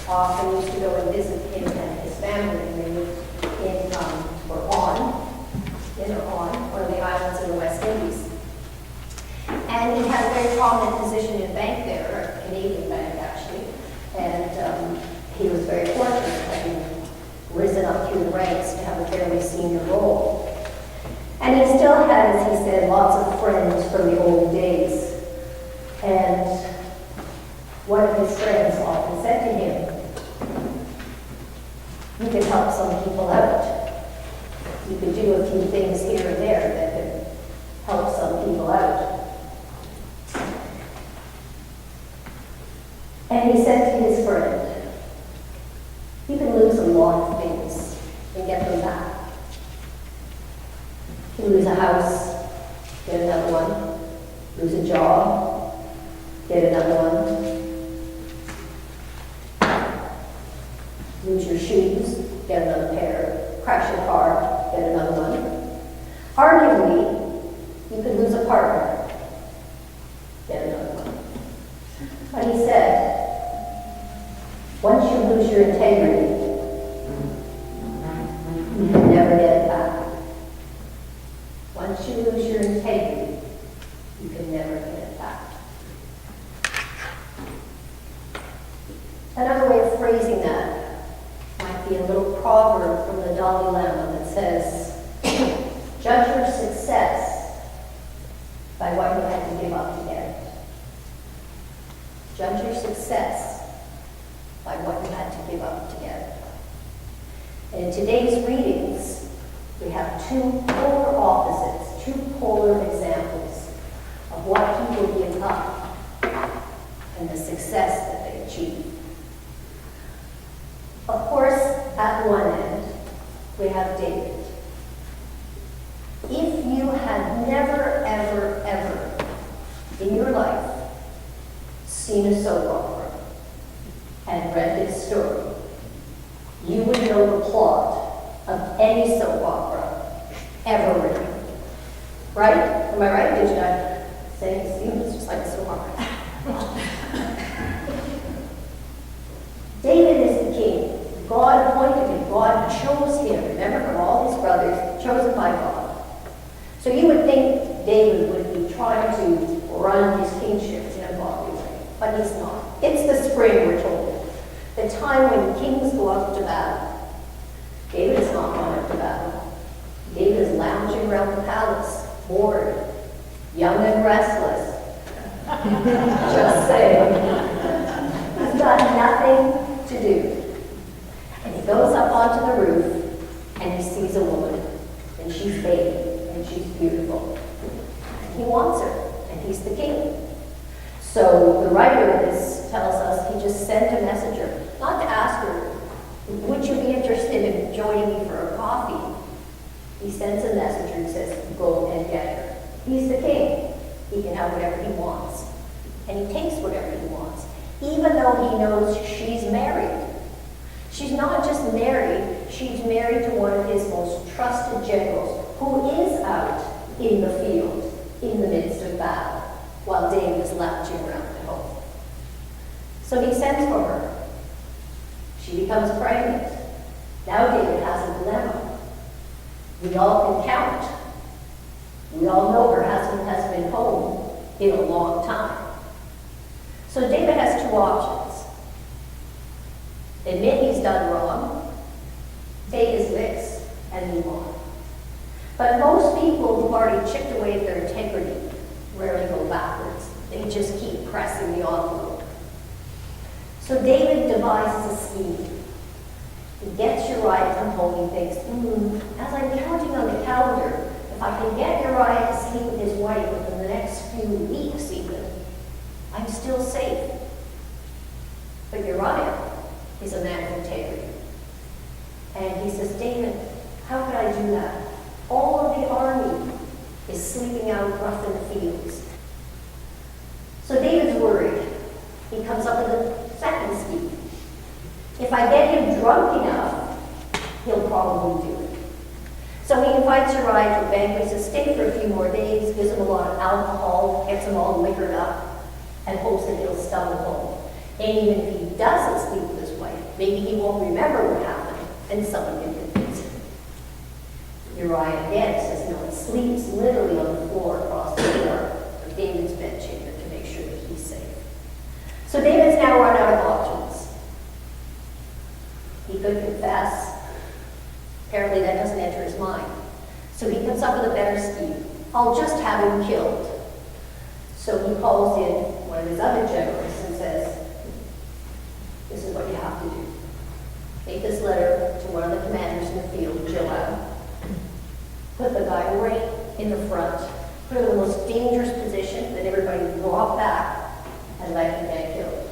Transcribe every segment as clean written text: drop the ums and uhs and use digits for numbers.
often used to go and visit him and his family, and they lived in, on one of the islands in the West Indies. And he had a very prominent position in a bank there, a Canadian bank actually, and he was very fortunate having risen up through the ranks to have a fairly senior role. And he still had, as he said, lots of friends from the old days. And one of his friends often said to him, "You can help some people out. You could do a few things here and there that could help some people out." And he said to his friend, "You can lose a lot of things and get them back. You lose a house, get another one. Lose a job, get another one. Lose your shoes, get another pair. Crash your car, get another one. Arguably, you could lose a partner, get another one." But he said, once you lose your integrity, you can never get it back. Once you lose your integrity, you can never get it back. Another way of phrasing that might be a little proverb from the Dalai Lama that says, "Judge your success by what you had to give up to get it." Judge your success by what you had to give up to get it. And in today's readings, we have two polar opposites, two polar examples of what people give up and the success that they achieve. Of course, at one end, we have David. If you had never, ever, ever in your life seen a soap opera and read this story, you would know the plot of any soap opera ever written. Right? Am I right? Did I say it seems just like a soap opera? David is the king. God appointed him. God chose him. Remember, from all his brothers, chosen by God. So you would think David would be trying to run his kingship in a godly way, but he's not. It's the spring, we're told. The time when kings go out to battle. David is not going out to battle. David is lounging around the palace, bored, young and restless. Just saying. He's got nothing to do. And he goes up onto the roof and he sees a woman, and she's bathing, and she's beautiful. And he wants her, and he's the king. So the writer of this tells us he just sent a messenger, not to ask her, "Would you be interested in joining me for a coffee?" He sends a messenger and says, "Go and get her." He's the king. He can have whatever he wants. And he takes whatever he wants, even though he knows she's married. She's not just married, she's married to one of his most trusted generals, who is out in the field, in the midst of battle, while David is lounging around at home. So he sends for her. She becomes pregnant. Now David has a dilemma. We all can count. We all know her husband has been home in a long time. So David has two options. Admit he's done wrong, take his licks, and move on. But most people who've already chipped away at their integrity rarely go backwards. They just keep pressing the envelope. So David devises a scheme. He gets Uriah to come home. He thinks, as I'm counting on the calendar, if I can get Uriah to sleep with his wife within the next few weeks even, I'm still safe. But Uriah is a man of integrity. And he says, "David, how could I do that? All of the army is sleeping out rough in the fields." So David's worried. He comes up with a second scheme. If I get him drunk enough, he'll probably do it. So he invites Uriah to a banquet. He says, "Stay for a few more days," gives him a lot of alcohol, gets him all liquored up, and hopes that he'll stumble home. And even if he doesn't sleep with his wife, Maybe he won't remember what happened, and someone can convince him. Uriah again says no, he sleeps literally on the floor across the door of David's bedchamber to make sure that he's safe. So David's now run out of options. He could confess. Apparently that doesn't enter his mind. So he comes up with a better scheme. I'll just have him killed. So he calls in one of his other generals and says, this is what you have to do. Take this letter to one of the commanders in the field, Joab. Put the guy right in the front, put him in the most dangerous position, that everybody draw back and let him get killed.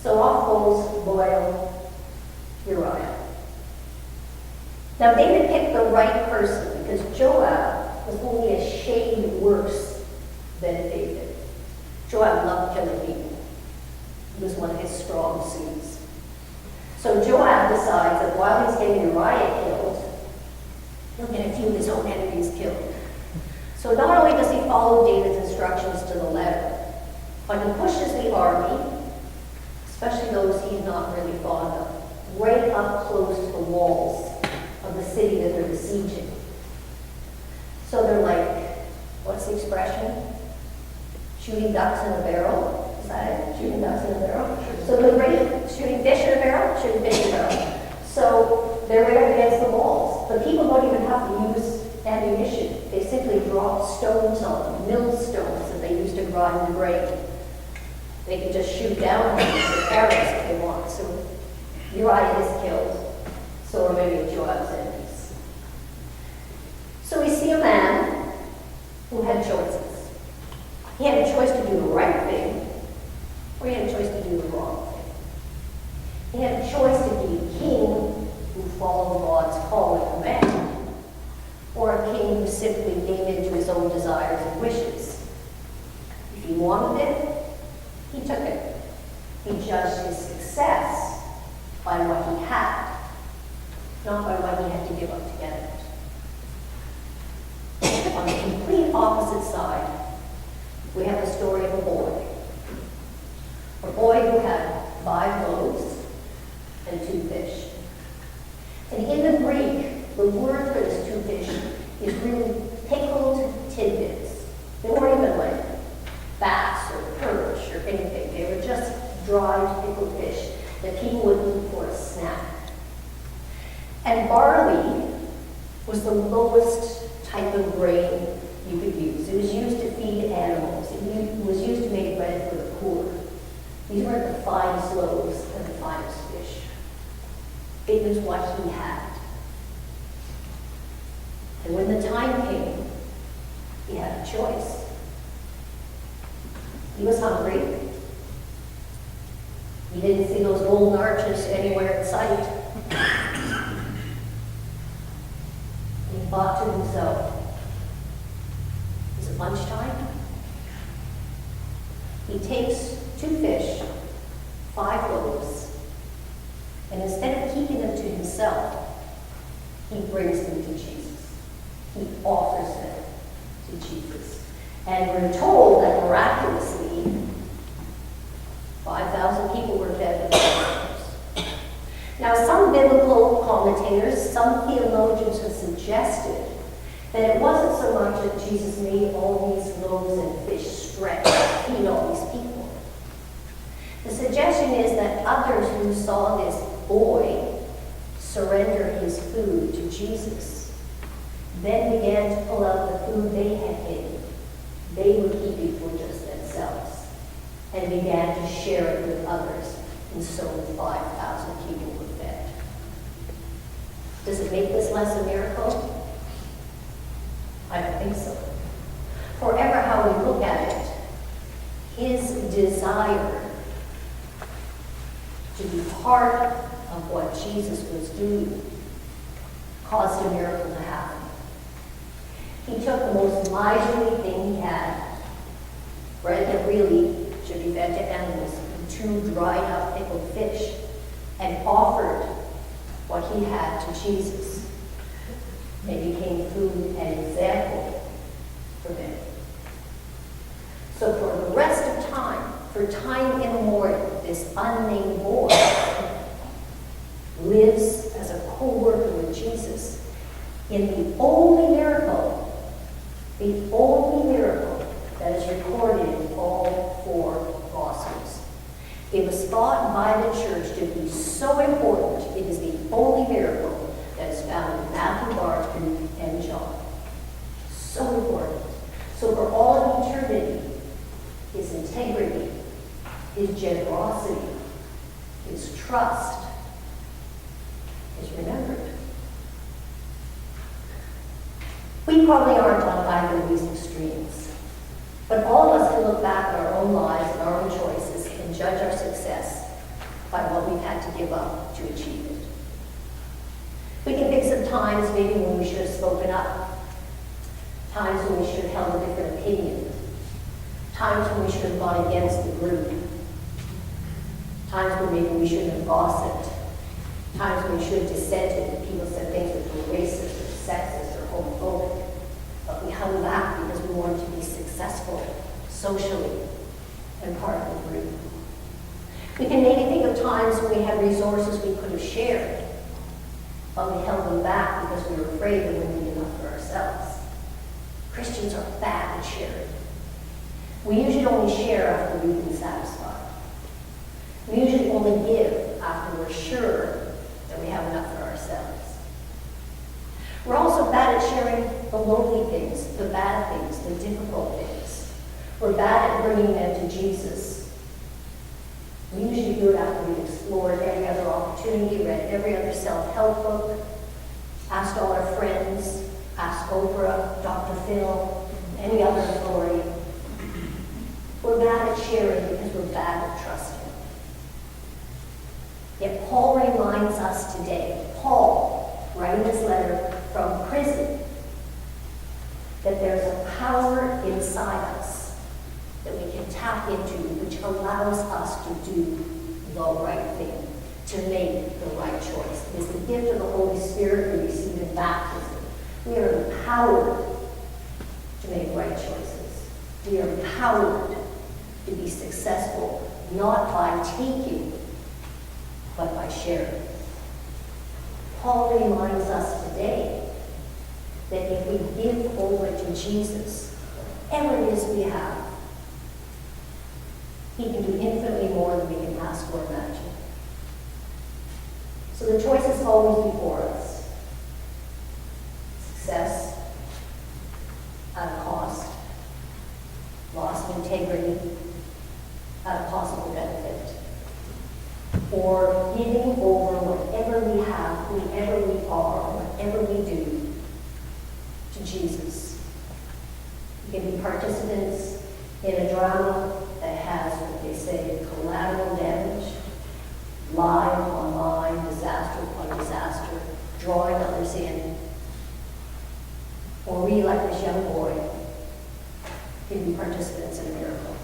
So off goes loyal Uriah. Now David picked the right person because Joab was only a shade worse than David. Joab loved killing people. It was one of his strong suits. So Joab decides that while he's getting Uriah killed, he'll get a few of his own enemies killed. So not only does he follow David's instructions to the letter, but he pushes the army, especially those he's not really fond of, right up close to the walls of the city that they're besieging. So they're like, what's the expression? Shooting ducks in a barrel? Is that it? Shooting ducks in a barrel? So they're right, shooting fish in a barrel? Shooting fish in a barrel. So they're right up against the walls. The people don't even have to use ammunition. They simply drop stones on them, millstones that they use to grind the grain. They can just shoot down on them with arrows if they want. So Uriah is killed. So are many of Joab's enemies. So we see a man who had choices. He had a choice to do the right thing, or he had a choice to do the wrong thing. He had a choice to be a king who followed God's call and command, or a king who simply gave in to his own desires and wishes. If he wanted it, he took it. He judged his success by what he had, not by what he had to give up to get it. On the complete opposite side, we have the story of a boy. A boy who had 5 loaves and 2 fish. And in the Greek, the word for this 2 fish is really pickled tidbits. They weren't even like bass or perch or anything. They were just dried pickled fish that people would eat for a snack. And barley was the lowest type of grain you could use. It was used to feed animals. It was used to make bread for the poor. These weren't the finest loaves and the finest fish. It was what he had. And when the time came, he had a choice. He was hungry. He didn't see those golden arches anywhere in sight. He thought to himself, is it lunchtime? He takes 2 fish, 5 loaves, and instead of keeping them to himself, he brings them to Jesus. He offers them to Jesus. And we're told that miraculously, 5,000 people were fed with 5 loaves. Now, some biblical commentators, some theologians have suggested that it wasn't so much that Jesus made all these loaves and fish stretch to feed all these people. The suggestion is that others who saw this boy surrender his food to Jesus then began to pull out the food they had hidden. They were keeping for just themselves and began to share it with others. And so 5,000 people were fed. Does it make this less a miracle? I don't think so. However, how we look at it, his desire to be part of what Jesus was doing caused a miracle to happen. He took the most miserly thing he had, bread that really should be fed to animals, and 2 dried up pickled fish, and offered what he had to Jesus. It became food and example for them. So for the rest of time, for time immemorial, this unnamed boy in the only miracle that is recorded in all four Gospels. It was thought by the church to be so important, it is the only miracle that is found in Matthew, Mark, Luke, and John. So important. So for all of eternity, his integrity, his generosity, his trust is remembered. We probably aren't on either of these extremes, but all of us can look back at our own lives and our own choices and judge our success by what we've had to give up to achieve it. We can think of times maybe when we should have spoken up, times when we should have held a different opinion, times when we should have gone against the group, times when maybe we shouldn't have gossiped, times when we should have dissented and people said things that were racist or sexist or homophobic, but we held back because we wanted to be successful socially and part of the group. We can maybe think of times when we had resources we could have shared, but we held them back because we were afraid that we wouldn't be enough for ourselves. Christians are bad at sharing. We usually only share after we've been satisfied. We usually only give after we're sure that we have enough for ourselves. We're also bad at sharing the lowly things, the bad things, the difficult things. We're bad at bringing them to Jesus. We usually do it after we've explored every other opportunity, read every other self-help book, asked all our friends, asked Oprah, Dr. Phil, any other authority. We're bad at sharing because we're bad at trusting. Yet Paul reminds us today, Paul, writing this letter from prison, that there's a power inside us that we can tap into, which allows us to do the right thing, to make the right choice. It is the gift of the Holy Spirit we receive in baptism. We are empowered to make right choices. We are empowered to be successful, not by taking, but by sharing. Paul reminds us today that if we give over to Jesus whatever it is we have, he can do infinitely more than we can ask or imagine. So the choice is always before us. Success at a cost, loss of integrity at a possible benefit, or giving over whatever we have, whoever we are, whatever we do, to Jesus. We can be participants in a drama that has, what they say, collateral damage, lie upon lie, disaster upon disaster, drawing others in. Or we, like this young boy, can be participants in a miracle.